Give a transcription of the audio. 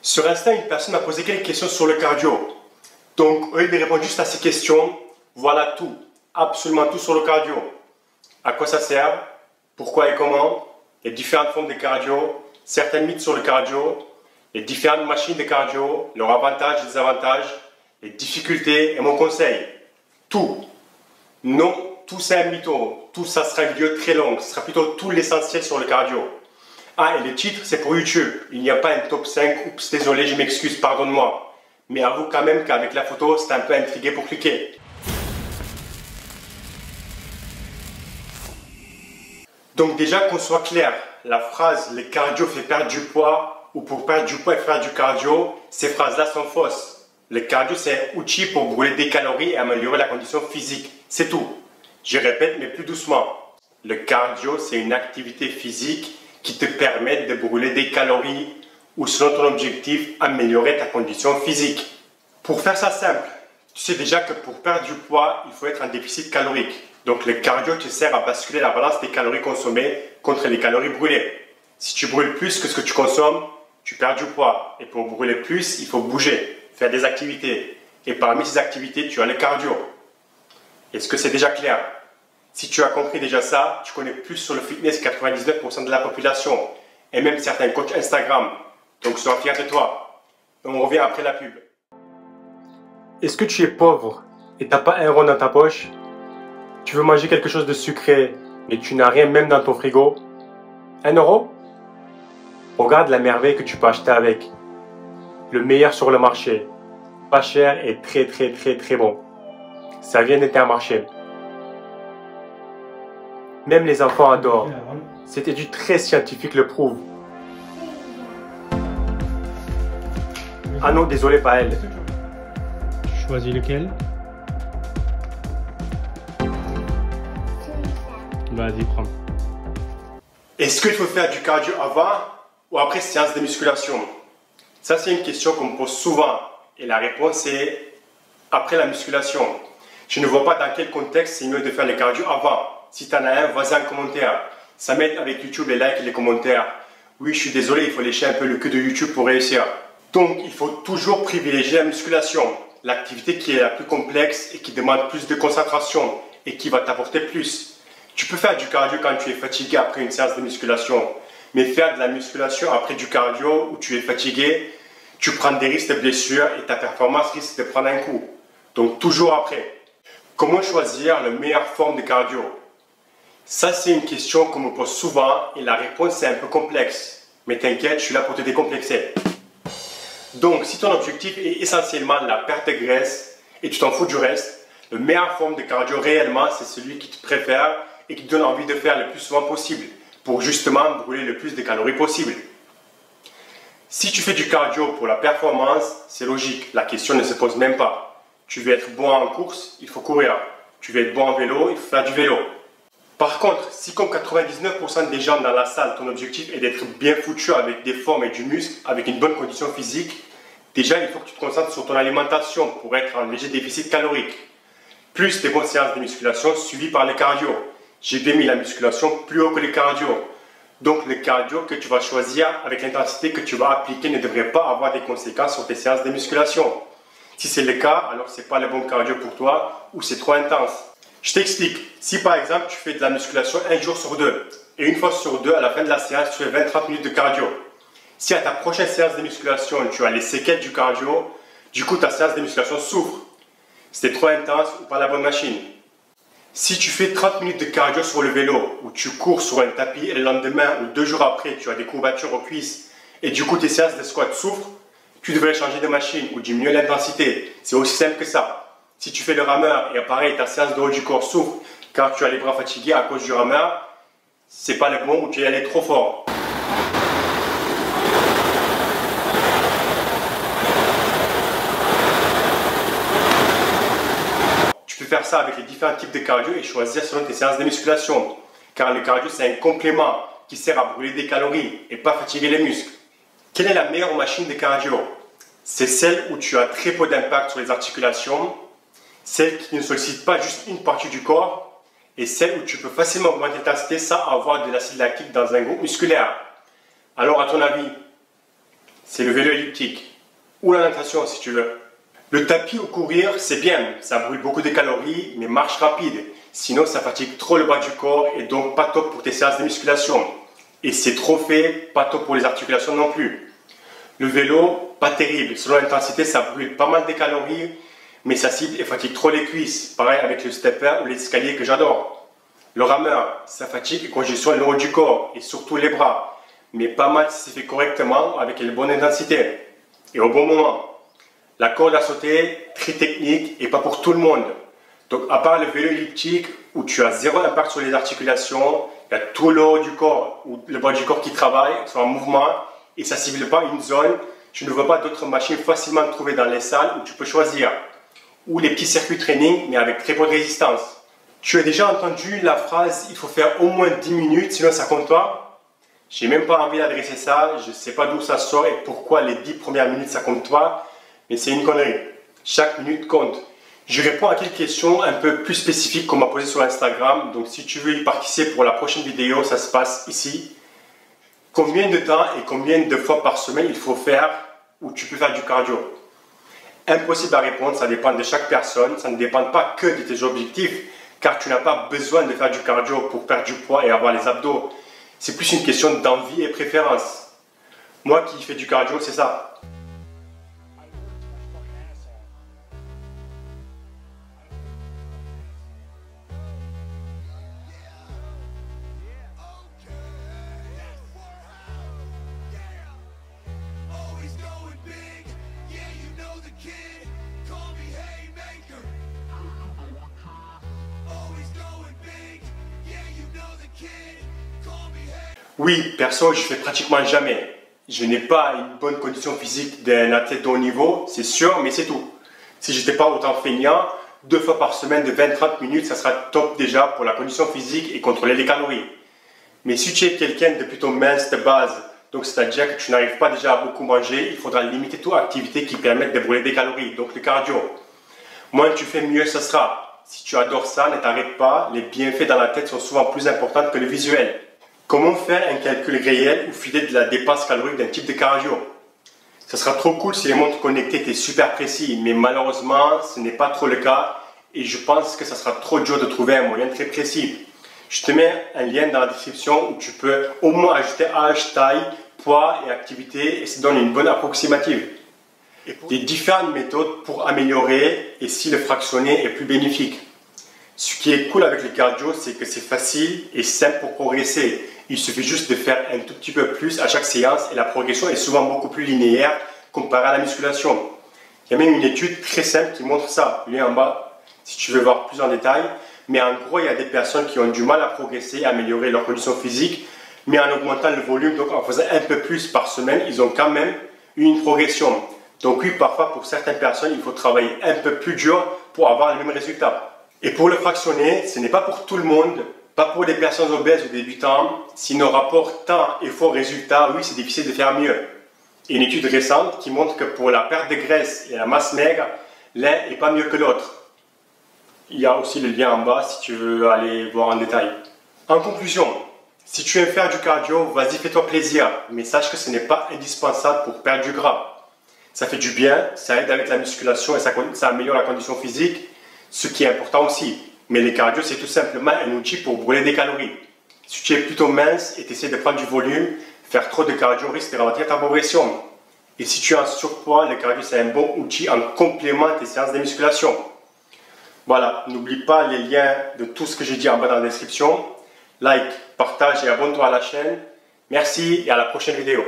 Sur Insta, une personne m'a posé quelques questions sur le cardio. Donc, au lieu de répondre juste à ces questions, voilà tout, absolument tout sur le cardio. À quoi ça sert, pourquoi et comment, les différentes formes de cardio, certains mythes sur le cardio, les différentes machines de cardio, leurs avantages et désavantages, les difficultés et mon conseil. Tout. Non, tout c'est un mytho. Tout ça sera une vidéo très longue. Ce sera plutôt tout l'essentiel sur le cardio. Ah, et le titre, c'est pour YouTube. Il n'y a pas un top 5. Oups, désolé, je m'excuse, pardonne-moi. Mais avoue quand même qu'avec la photo, c'est un peu intrigué pour cliquer. Donc déjà, qu'on soit clair, la phrase « le cardio fait perdre du poids » ou « pour perdre du poids et faire du cardio », ces phrases-là sont fausses. Le cardio, c'est un outil pour brûler des calories et améliorer la condition physique. C'est tout. Je répète, mais plus doucement. Le cardio, c'est une activité physique qui te permet de brûler des calories ou, selon ton objectif, améliorer ta condition physique. Pour faire ça simple, tu sais déjà que pour perdre du poids, il faut être en déficit calorique. Donc le cardio te sert à basculer la balance des calories consommées contre les calories brûlées. Si tu brûles plus que ce que tu consommes, tu perds du poids. Et pour brûler plus, il faut bouger, faire des activités. Et parmi ces activités, tu as le cardio. Est-ce que c'est déjà clair? Si tu as compris déjà ça, tu connais plus sur le fitness que 99% de la population. Et même certains coachs Instagram. Donc sois fier de toi. Et on revient après la pub. Est-ce que tu es pauvre et tu n'as pas un rond dans ta poche? Tu veux manger quelque chose de sucré, mais tu n'as rien même dans ton frigo? 1 euro? Regarde la merveille que tu peux acheter avec. Le meilleur sur le marché. Pas cher et très bon. Ça vient d'Intermarché. Même les enfants adorent. Cette étude très scientifique le prouve. Ah non, désolé, pas elle. Tu choisis lequel? Vas-y, prends. Est-ce qu'il faut faire du cardio avant ou après séance de musculation? Ça, c'est une question qu'on me pose souvent. Et la réponse est après la musculation. Je ne vois pas dans quel contexte c'est mieux de faire le cardio avant. Si tu en as un, vas-y en commentaire. Ça m'aide avec YouTube, les likes et les commentaires. Oui, je suis désolé, il faut lécher un peu le cul de YouTube pour réussir. Donc, il faut toujours privilégier la musculation. L'activité qui est la plus complexe et qui demande plus de concentration et qui va t'apporter plus. Tu peux faire du cardio quand tu es fatigué après une séance de musculation. Mais faire de la musculation après du cardio où tu es fatigué, tu prends des risques de blessure et ta performance risque de prendre un coup. Donc, toujours après. Comment choisir la meilleure forme de cardio? Ça, c'est une question qu'on me pose souvent et la réponse est un peu complexe. Mais t'inquiète, je suis là pour te décomplexer. Donc, si ton objectif est essentiellement la perte de graisse et tu t'en fous du reste, la meilleure forme de cardio réellement, c'est celui qui te préfère et qui te donne envie de faire le plus souvent possible pour justement brûler le plus de calories possible. Si tu fais du cardio pour la performance, c'est logique, la question ne se pose même pas. Tu veux être bon en course, il faut courir. Tu veux être bon en vélo, il faut faire du vélo. Par contre, si comme 99% des gens dans la salle, ton objectif est d'être bien foutu avec des formes et du muscle, avec une bonne condition physique, déjà il faut que tu te concentres sur ton alimentation pour être en léger déficit calorique. Plus des bonnes séances de musculation suivies par le cardio. J'ai bien mis la musculation plus haut que le cardio. Donc le cardio que tu vas choisir avec l'intensité que tu vas appliquer ne devrait pas avoir des conséquences sur tes séances de musculation. Si c'est le cas, alors ce n'est pas le bon cardio pour toi ou c'est trop intense. Je t'explique. Si par exemple tu fais de la musculation un jour sur 2 et une fois sur 2 à la fin de la séance tu fais 20-30 minutes de cardio. Si à ta prochaine séance de musculation tu as les séquelles du cardio, du coup ta séance de musculation souffre. C'était trop intense ou pas la bonne machine. Si tu fais 30 minutes de cardio sur le vélo ou tu cours sur un tapis et le lendemain ou 2 jours après tu as des courbatures aux cuisses et du coup tes séances de squat souffrent, tu devrais changer de machine ou diminuer l'intensité. C'est aussi simple que ça. Si tu fais le rameur et pareil, ta séance de haut du corps souffre car tu as les bras fatigués à cause du rameur, c'est pas le bon où tu es allé trop fort. Tu peux faire ça avec les différents types de cardio et choisir selon tes séances de musculation. Car le cardio, c'est un complément qui sert à brûler des calories et pas fatiguer les muscles. Quelle est la meilleure machine de cardio? C'est celle où tu as très peu d'impact sur les articulations, celle qui ne sollicite pas juste une partie du corps et celle où tu peux facilement augmenter l'intensité sans avoir de l'acide lactique dans un groupe musculaire. Alors, à ton avis, c'est le vélo elliptique ou la natation si tu veux. Le tapis ou courir, c'est bien, ça brûle beaucoup de calories, mais marche rapide. Sinon, ça fatigue trop le bas du corps et donc pas top pour tes séances de musculation. Et c'est trop fait, pas top pour les articulations non plus. Le vélo, pas terrible. Selon l'intensité, ça brûle pas mal de calories, mais ça cible et fatigue trop les cuisses. Pareil avec le stepper ou l'escalier que j'adore. Le rameur, ça fatigue et congestionne le haut du corps et surtout les bras. Mais pas mal si c'est fait correctement avec une bonne intensité et au bon moment. La corde à sauter, très technique et pas pour tout le monde. Donc à part le vélo elliptique où tu as zéro impact sur les articulations, il y a tout le haut du corps ou le bas du corps qui travaille, sont en mouvement et ça ne cible pas une zone. Je ne vois pas d'autres machines facilement trouvées dans les salles où tu peux choisir. Ou les petits circuits training mais avec très bonne résistance. Tu as déjà entendu la phrase « il faut faire au moins 10 minutes sinon ça compte pas ». J'ai même pas envie d'adresser ça, je ne sais pas d'où ça sort et pourquoi les 10 premières minutes ça compte pas. Mais c'est une connerie. Chaque minute compte. Je réponds à quelques questions un peu plus spécifiques qu'on m'a posées sur Instagram. Donc si tu veux y participer pour la prochaine vidéo, ça se passe ici. Combien de temps et combien de fois par semaine il faut faire ou tu peux faire du cardio? Impossible à répondre, ça dépend de chaque personne. Ça ne dépend pas que de tes objectifs, car tu n'as pas besoin de faire du cardio pour perdre du poids et avoir les abdos. C'est plus une question d'envie et préférence. Moi qui fais du cardio, c'est ça. Oui, perso, je fais pratiquement jamais. Je n'ai pas une bonne condition physique d'un athlète de haut niveau, c'est sûr, mais c'est tout. Si je n'étais pas autant feignant, 2 fois par semaine de 20-30 minutes, ça sera top déjà pour la condition physique et contrôler les calories. Mais si tu es quelqu'un de plutôt mince de base, donc c'est-à-dire que tu n'arrives pas déjà à beaucoup manger, il faudra limiter toute activité qui permette de brûler des calories, donc le cardio. Moins tu fais, mieux ce sera. Si tu adores ça, ne t'arrête pas, les bienfaits dans la tête sont souvent plus importants que le visuel. Comment faire un calcul réel ou fidèle de la dépense calorique d'un type de cardio? Ce sera trop cool si les montres connectées étaient super précis, mais malheureusement, ce n'est pas trop le cas et je pense que ça sera trop dur de trouver un moyen très précis. Je te mets un lien dans la description où tu peux au moins ajouter âge, taille, poids et activité et ça donne une bonne approximative. Des différentes méthodes pour améliorer et si le fractionné est plus bénéfique. Ce qui est cool avec le cardio, c'est que c'est facile et simple pour progresser. Il suffit juste de faire un tout petit peu plus à chaque séance et la progression est souvent beaucoup plus linéaire comparé à la musculation. Il y a même une étude très simple qui montre ça, lien en bas, si tu veux voir plus en détail. Mais en gros, il y a des personnes qui ont du mal à progresser, à améliorer leur condition physique, mais en augmentant le volume, donc en faisant un peu plus par semaine, ils ont quand même eu une progression. Donc oui, parfois pour certaines personnes, il faut travailler un peu plus dur pour avoir le même résultat. Et pour le fractionner, ce n'est pas pour tout le monde, pas pour les personnes obèses ou débutants. Si nos rapports temps-effort-résultat, oui, c'est difficile de faire mieux. Et une étude récente qui montre que pour la perte de graisse et la masse maigre, l'un n'est pas mieux que l'autre. Il y a aussi le lien en bas si tu veux aller voir en détail. En conclusion, si tu aimes faire du cardio, vas-y, fais-toi plaisir, mais sache que ce n'est pas indispensable pour perdre du gras. Ça fait du bien, ça aide avec la musculation et ça améliore la condition physique, ce qui est important aussi. Mais le cardio, c'est tout simplement un outil pour brûler des calories. Si tu es plutôt mince et tu essaies de prendre du volume, faire trop de cardio risque de ralentir ta progression. Et si tu es en surpoids, le cardio, c'est un bon outil en complément de tes séances de musculation. Voilà, n'oublie pas les liens de tout ce que j'ai dit en bas dans la description. Like, partage et abonne-toi à la chaîne. Merci et à la prochaine vidéo.